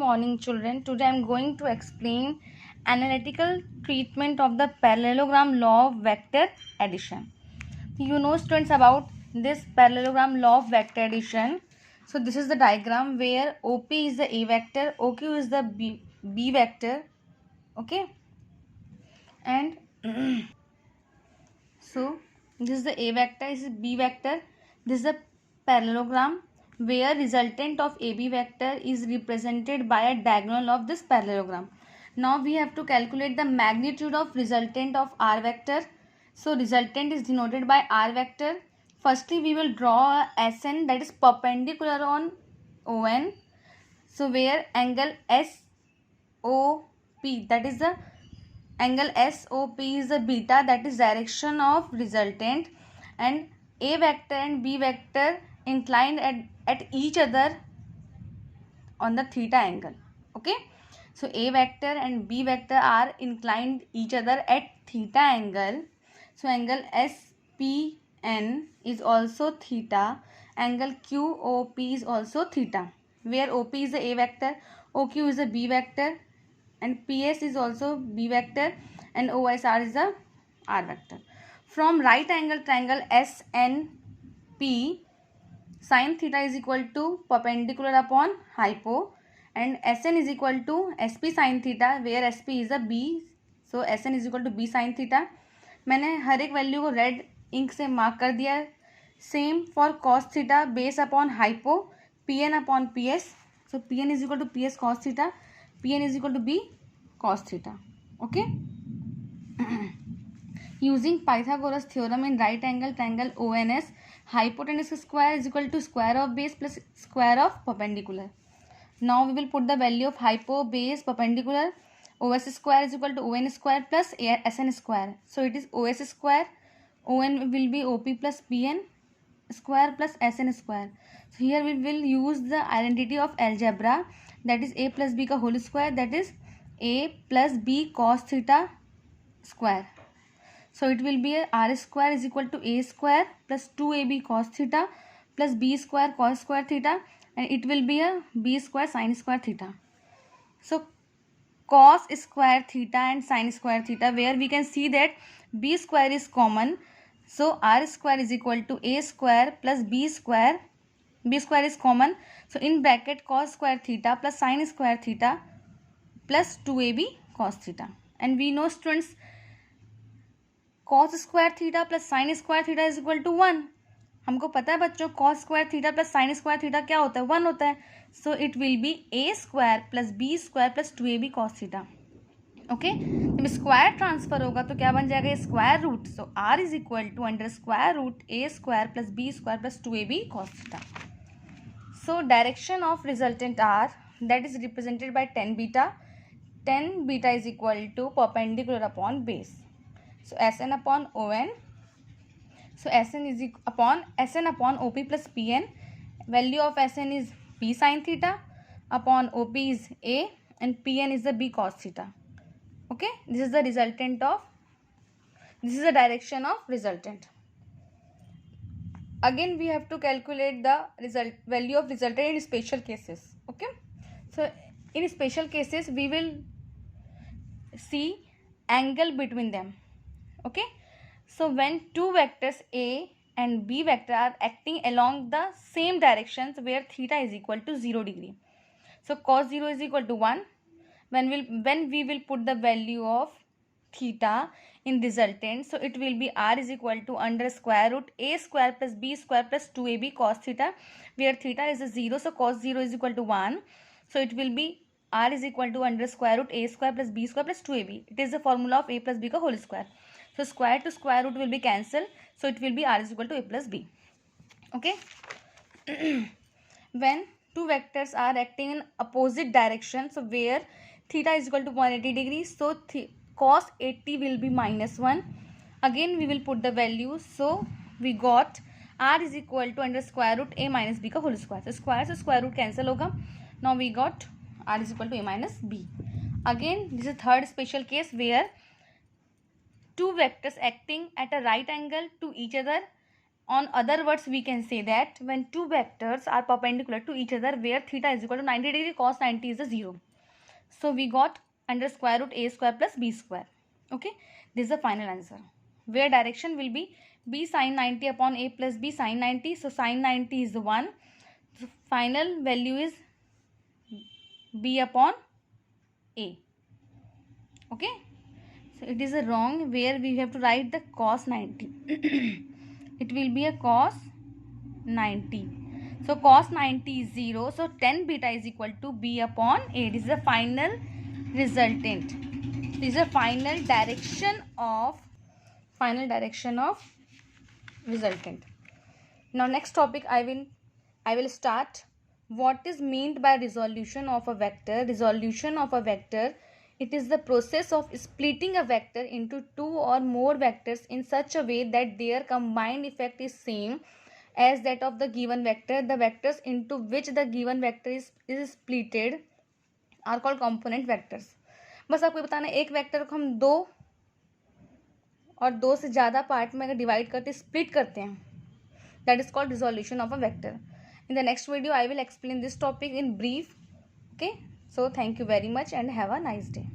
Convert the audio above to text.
morning, children. Today I am going to explain analytical treatment of the parallelogram law of vector addition. You know, students, about this parallelogram law of vector addition. So this is the diagram where OP is the A vector, OQ is the B vector. Okay, and so this is the A vector, this is B vector. This is a parallelogram where resultant of AB vector is represented by a diagonal of this parallelogram. Now we have to calculate the magnitude of resultant of R vector. So resultant is denoted by R vector. Firstly, we will draw a SN that is perpendicular on ON. So where angle SOP, that is the angle SOP is the beta, that is direction of resultant, and A vector and B vector inclined at each other on the theta angle. Okay, so A vector and B vector are inclined each other at theta angle. So angle SPN is also theta, angle QOP is also theta, where OP is the A vector, OQ is the B vector, and PS is also B vector, and OSR is the R vector. From right angle triangle SNP, sin theta is equal to perpendicular upon hypo, and SN is equal to SP sin theta, where SP is a B, so SN is equal to B sin theta. मैंने हर एक value को red ink से mark कर दिया है. Same for cos theta base upon hypo, PN upon PS. So PN is equal to PS cos theta, PN is equal to B cos theta. Okay. Using Pythagoras theorem in right angle triangle ONS, hypotenuse square is equal to square of base plus square of perpendicular. Now we will put the value of hypo, base, perpendicular. OS square is equal to ON square plus SN square. So it is OS square, ON will be OP plus PN square plus SN square. So here we will use the identity of algebra, that is A plus B का whole square, that is A plus B cos theta square. So it will be a R square is equal to A square plus 2AB cos theta plus B square cos square theta, and it will be a B square sin square theta. So cos square theta and sin square theta, where we can see that B square is common. So R square is equal to A square plus B square. B square is common. So in bracket cos square theta plus sin square theta plus 2AB cos theta. And we know, students, cos square theta plus sin square theta is equal to 1. हमको पता है बच्चों, cos square theta plus sin square theta क्या होता है? 1 होता है. So it will be A square plus B square plus 2AB cos theta. Okay, जब स्क्वायर ट्रांसफर होगा तो क्या बन जाएगा? Square root. So R is equal to under square root A square plus B square plus 2AB cos theta. So direction of resultant R, that is represented by tan beta. Tan beta is equal to perpendicular upon base. So SN upon ON. So SN is upon OP plus PN. Value of SN is B sin theta, upon OP is A, and PN is the B cos theta. Okay, this is the direction of resultant. Again we have to calculate the value of resultant in special cases. Okay, so in special cases we will see angle between them. Okay, so when two vectors A and B vector are acting along the same directions where theta is equal to 0 degree. So cos 0 is equal to 1. When we will put the value of theta in resultant, so it will be R is equal to under square root A square plus B square plus 2AB cos theta, where theta is a 0, so cos 0 is equal to 1. So it will be R is equal to under square root A square plus B square plus 2AB. It is the formula of A plus B ka whole square. So square to square root will be cancelled, so it will be R is equal to A plus B. Okay. When two vectors are acting in opposite direction, so where theta is equal to 180 degrees, so cos 80 will be minus 1. Again we will put the value, so we got R is equal to under square root A minus B ka whole square. So square root cancel hoga. Now we got R is equal to A minus B. Again this is third special case where two vectors acting at a right angle to each other On other words, we can say that when two vectors are perpendicular to each other where theta is equal to 90 degree, cos 90 is a 0. So we got under square root a square plus b square. Okay, this is the final answer, where direction will be b sin 90 upon a plus b sin 90. So sin 90 is 1. So final value is b upon a. Okay, so it is a wrong, where we have to write the cos 90. It will be a cos 90. So cos 90 is 0. So tan beta is equal to b upon a. This is the final resultant. This is the final direction of resultant. Now next topic I will start. What is meant by resolution of a vector? Resolution of a vector, it is the process of splitting a vector into two or more vectors in such a way that their combined effect is same as that of the given vector. The vectors into which the given vector is splitted are called component vectors. बस आपको बताना है, एक vector को हम दो और दो से ज़्यादा पार्ट में अगर डिवाइड करते स्प्लिट करते हैं, that is called resolution of a vector. In the next video I will explain this topic in brief. Okay, so thank you very much and have a nice day.